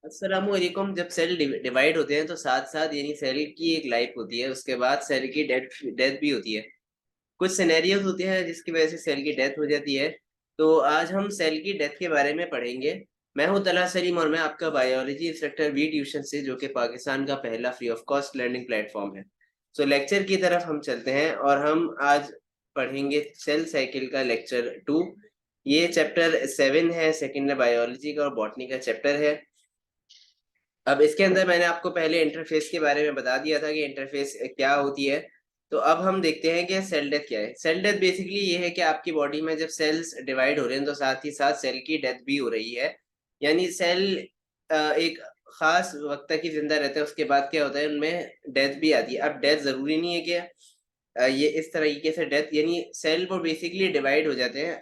अस्सलामुअलैकुम। जब cell divide होते हैं तो साथ साथ यानी सेल की एक लाइफ होती है, उसके बाद सेल की डेथ डेथ भी होती है। कुछ सिनेरियोज होते हैं जिसकी वजह से सेल की डेथ हो जाती है। तो आज हम सेल की डेथ के बारे में पढ़ेंगे। मैं हूं तला सलीम और मैं आपका बायोलॉजी इंस्ट्रक्टर वी ट्यूशन से, जो कि पाकिस्तान का पहला free of cost learning platform है। सो लेक्चर की तरफ हम चलते हैं और हम आज पढ़ेंगे सेल साइकिल का लेक्चर 2। ये चैप्टर 7 है, सेकेंड बायोलॉजी का और बॉटनी का चैप्टर है। अब इसके अंदर मैंने आपको पहले इंटरफेस के बारे में बता दिया था कि इंटरफेस क्या होती है। तो अब हम देखते हैं कि सेल डेथ क्या है। सेल डेथ बेसिकली ये है कि आपकी बॉडी में जब सेल्स डिवाइड हो रहे हैं तो साथ ही साथ सेल की डेथ भी हो रही है। यानी सेल एक खास वक्त तक ही जिंदा रहते हैं, उसके बाद क्या होता है उनमें डेथ भी आती है। अब डेथ जरूरी नहीं है कि ये इस तरीके से डेथ, यानी सेल वो बेसिकली डिवाइड हो जाते हैं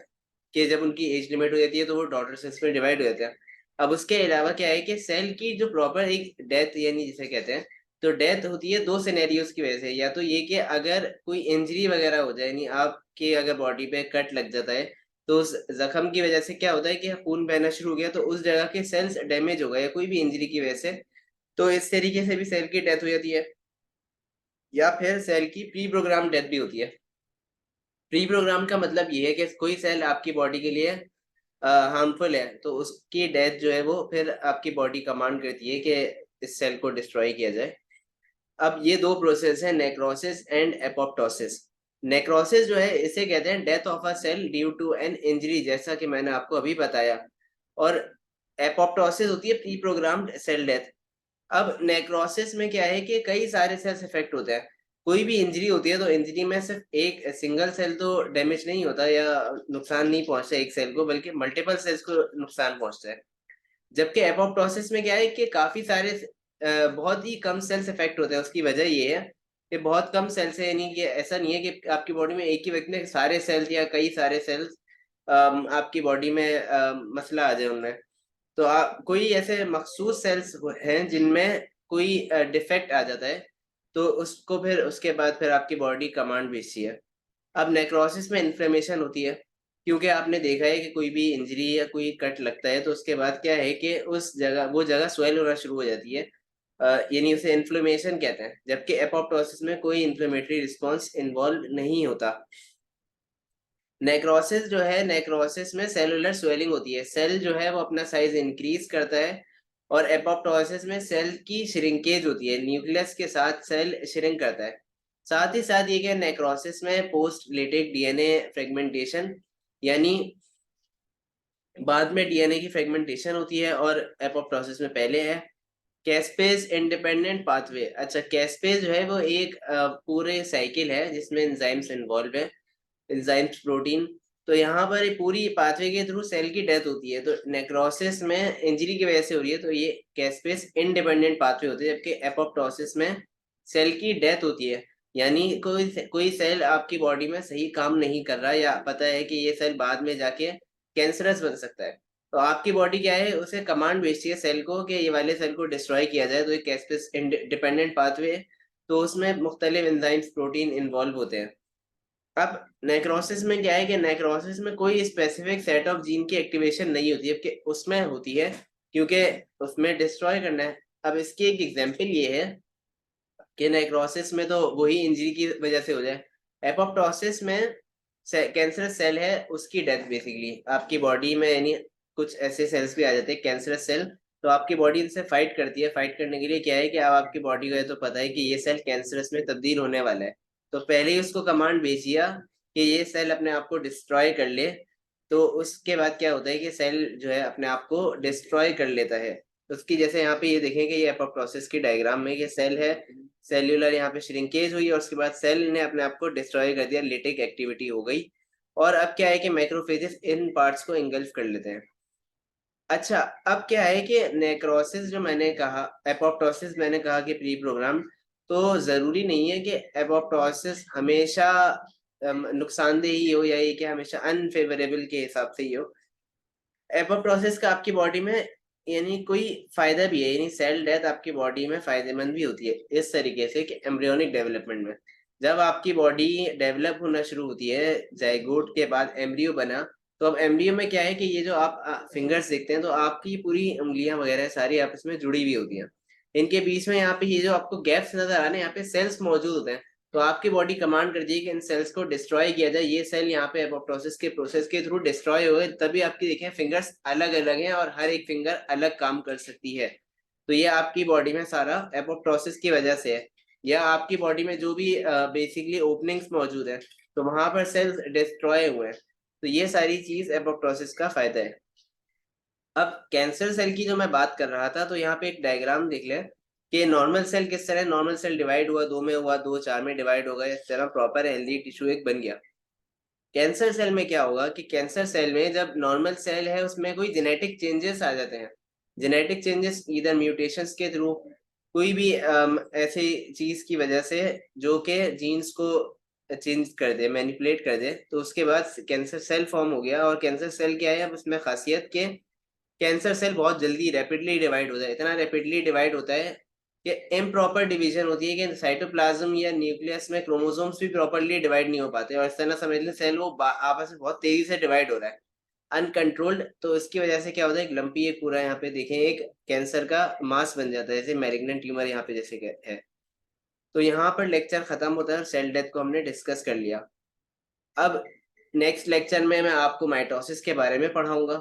कि जब उनकी एज लिमिट हो जाती है तो वो डॉटर सेल्स में डिवाइड हो जाते हैं। अब उसके अलावा क्या है कि सेल की जो प्रॉपर एक डेथ यानी जिसे कहते हैं, तो डेथ होती है दो सिनेरियोज की वजह से। या तो ये कि अगर कोई इंजरी वगैरह हो जाए, यानी आपके अगर बॉडी पे कट लग जाता है तो उस जख्म की वजह से क्या होता है कि खून बहना शुरू हो गया, तो उस जगह के सेल्स डैमेज हो गए या कोई भी इंजरी की वजह से, तो इस तरीके से भी सेल की डेथ हो जाती है। या फिर सेल की प्री प्रोग्राम डेथ भी होती है। प्री प्रोग्राम का मतलब ये है कि कोई सेल आपकी बॉडी के लिए हार्मफुल है तो उसकी डेथ जो है वो फिर आपकी बॉडी कमांड करती है कि इस सेल को डिस्ट्रॉय किया जाए। अब ये दो प्रोसेस है, नेक्रोसिस एंड एपोप्टोसिस। नेक्रोसिस जो है इसे कहते हैं death of a cell due to an injury, जैसा कि मैंने आपको अभी बताया। और एपोप्टोसिस होती है प्री प्रोग्राम्ड सेल डेथ। अब नेक्रोसिस में क्या है कि कई सारे सेल्स इफेक्ट होते हैं। कोई भी इंजरी होती है तो इंजरी में सिर्फ एक सिंगल सेल तो डैमेज नहीं होता या नुकसान नहीं पहुंचता एक सेल को, बल्कि मल्टीपल सेल्स को नुकसान पहुंचता है। जबकि एपोप्टोसिस में क्या है कि काफी सारे बहुत ही कम सेल्स इफेक्ट होते हैं। उसकी वजह ये है कि बहुत कम सेल्स है, यानी कि ऐसा नहीं है कि आपकी बॉडी में एक ही वक्त में सारे सेल्स या कई सारे सेल्स आपकी बॉडी में मसला आ जाए उनमें। तो कोई ऐसे मखसूस सेल्स हैं जिनमें कोई डिफेक्ट आ जाता है, तो उसको फिर उसके बाद फिर आपकी बॉडी कमांड भेजती है। अब नेक्रोसिस में इन्फ्लेमेशन होती है, क्योंकि आपने देखा है कि कोई भी इंजरी या कोई कट लगता है तो उसके बाद क्या है कि उस जगह वो जगह स्वेल होना शुरू हो जाती है। यानी उसे इन्फ्लेमेशन कहते हैं। जबकि एपोप्टोसिस में कोई इन्फ्लेमेटरी रिस्पॉन्स इन्वॉल्व नहीं होता। नेक्रोसिस जो है, नेक्रोसिस में सेलुलर स्वेलिंग होती है, सेल जो है वो अपना साइज इंक्रीज करता है। और एपोप्टोसिस में सेल की श्रिंकेज होती है, न्यूक्लियस के साथ सेल श्रिंक करता है। साथ ही साथ ये क्या, नेक्रोसिस में पोस्ट रिलेटेड डीएनए फ्रेगमेंटेशन, यानी बाद में डीएनए की फ्रेगमेंटेशन होती है और एपोप्टोसिस में पहले है। Caspase independent pathway. अच्छा, कैस्पेज जो है वो एक पूरे साइकिल है जिसमें एंजाइम्स इन्वॉल्व है, एंजाइम्स प्रोटीन। तो यहाँ पर ये पूरी पाथवे के थ्रू सेल की डेथ होती है। तो नेक्रोसिस में इंजरी की वजह से हो रही है तो ये कैस्पेस इंडिपेंडेंट पाथवे होते हैं। जबकि एपोप्टोसिस में सेल की डेथ होती है, यानी कोई सेल आपकी बॉडी में सही काम नहीं कर रहा, या पता है कि ये सेल बाद में जाके कैंसरस बन सकता है, तो आपकी बॉडी क्या है उसे कमांड भेजती है सेल को कि ये वाले सेल को डिस्ट्रॉय किया जाए। तो ये कैस्पेस डिपेंडेंट पाथवे, तो उसमें मुख्तलिफ एंजाइम्स प्रोटीन इन्वॉल्व होते हैं। अब नेक्रोसिस में क्या है कि नेक्रोसिस में कोई स्पेसिफिक सेट ऑफ जीन की एक्टिवेशन नहीं होती है, कि उसमें होती है क्योंकि उसमें डिस्ट्रॉय करना है। अब इसकी एक एग्जांपल ये है कि नेक्रोसिस में तो वही इंजरी की वजह से हो जाए। एपोप्टोसिस में कैंसर सेल है उसकी डेथ, बेसिकली आपकी बॉडी में यानी कुछ ऐसे सेल्स भी आ जाते हैं कैंसरस सेल, तो आपकी बॉडी इनसे फाइट करती है। फाइट करने के लिए क्या है कि अब आपकी बॉडी को ये तो पता है कि ये सेल कैंसरस में तब्दील होने वाला है, तो पहले ही उसको कमांड भेजिए कि ये सेल अपने आप को डिस्ट्रॉय कर ले। तो उसके बाद क्या होता है कि सेल जो है अपने आप को डिस्ट्रॉय कर लेता है। उसकी जैसे यहाँ पे ये देखेंगे, ये एपोप्टोसिस की डायग्राम में ये सेल है, सेल्यूलर यहाँ पे श्रिंकेज हुई और उसके बाद सेल ने अपने आप को डिस्ट्रॉय कर दिया, लिटिक एक्टिविटी हो गई। और अब क्या है कि मैक्रोफेजेस इन पार्ट्स को इंगल्फ कर लेते हैं। अच्छा, अब क्या है कि नेक्रोसिस जो मैंने कहा, एपोप्टोसिस मैंने कहा कि प्री प्रोग्राम, तो जरूरी नहीं है कि एपोप्टोसिस हमेशा नुकसानदेह ही हो या ये कि हमेशा अनफेवरेबल के हिसाब से ही हो। एपोप्टोसिस का आपकी बॉडी में यानी कोई फायदा भी है, यानी सेल डेथ आपकी बॉडी में फायदेमंद भी होती है इस तरीके से कि एम्ब्रियोनिक डेवलपमेंट में जब आपकी बॉडी डेवलप होना शुरू होती है, जाइगोट के बाद एम्ब्रियो बना, तो अब एमब्रियो में क्या है कि ये जो आप फिंगर्स देखते हैं तो आपकी पूरी उंगलियां वगैरह सारी आपस में जुड़ी हुई होती हैं। इनके बीच में यहाँ पे ये जो आपको गैप्स नजर आ रहे हैं, यहाँ पे सेल्स मौजूद होते हैं। तो आपकी बॉडी कमांड करती है कि इन सेल्स को डिस्ट्रॉय किया जाए। ये सेल यहाँ पे एपोप्टोसिस के प्रोसेस के थ्रू डिस्ट्रॉय हो गए, तभी आपकी देखें फिंगर्स अलग अलग हैं और हर एक फिंगर अलग काम कर सकती है। तो ये आपकी बॉडी में सारा एपोप्टोसिस की वजह से है, या आपकी बॉडी में जो भी बेसिकली ओपनिंग्स मौजूद है तो वहां पर सेल्स डिस्ट्रॉय हुए हैं। तो ये सारी चीज एपोप्टोसिस का फायदा है। अब कैंसर सेल की जो मैं बात कर रहा था, तो यहाँ पे एक डायग्राम देख लें कि नॉर्मल सेल किस तरह, नॉर्मल सेल डिवाइड हुआ, 2 में हुआ, 2 4 में डिवाइड हो गया, इस तरह प्रॉपर हेल्दी टिश्यू एक बन गया। कैंसर सेल में क्या होगा कि कैंसर सेल में जब नॉर्मल सेल है उसमें कोई जेनेटिक चेंजेस आ जाते हैं। जेनेटिक चेंजेस इधर म्यूटेशंस के थ्रू, कोई भी ऐसी चीज की वजह से जो कि जीन्स को चेंज कर दे, मैनिपुलेट कर दे, तो उसके बाद कैंसर सेल फॉर्म हो गया। और कैंसर सेल क्या है, अब उसमें खासियत के कैंसर सेल बहुत जल्दी रैपिडली डिवाइड होता है। इतना रैपिडली डिवाइड होता है कि इम्प्रॉपर डिवीजन होती है कि साइटोप्लाज्म या न्यूक्लियस में क्रोमोसोम्स भी प्रॉपरली डिवाइड नहीं हो पाते, और इस तरह समझ लें सेल वो आपस में बहुत तेजी से डिवाइड हो रहा है अनकंट्रोल्ड। तो इसकी वजह से क्या होता है, एक लंपी, एक पूरा यहाँ पे देखें एक कैंसर का मास बन जाता है, जैसे मैलिग्नेंट ट्यूमर यहाँ पे जैसे है। तो यहाँ पर लेक्चर खत्म होता है और सेल डेथ को हमने डिस्कस कर लिया। अब नेक्स्ट लेक्चर में मैं आपको माइटोसिस के बारे में पढ़ाऊंगा।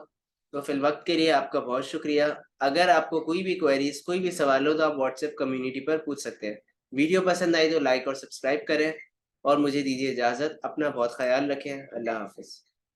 तो फिल वक्त के लिए आपका बहुत शुक्रिया। अगर आपको कोई भी क्वेरीज, कोई भी सवाल हो तो आप व्हाट्सएप कम्युनिटी पर पूछ सकते हैं। वीडियो पसंद आई तो लाइक और सब्सक्राइब करें, और मुझे दीजिए इजाज़त। अपना बहुत ख्याल रखें। अल्लाह हाफिज़।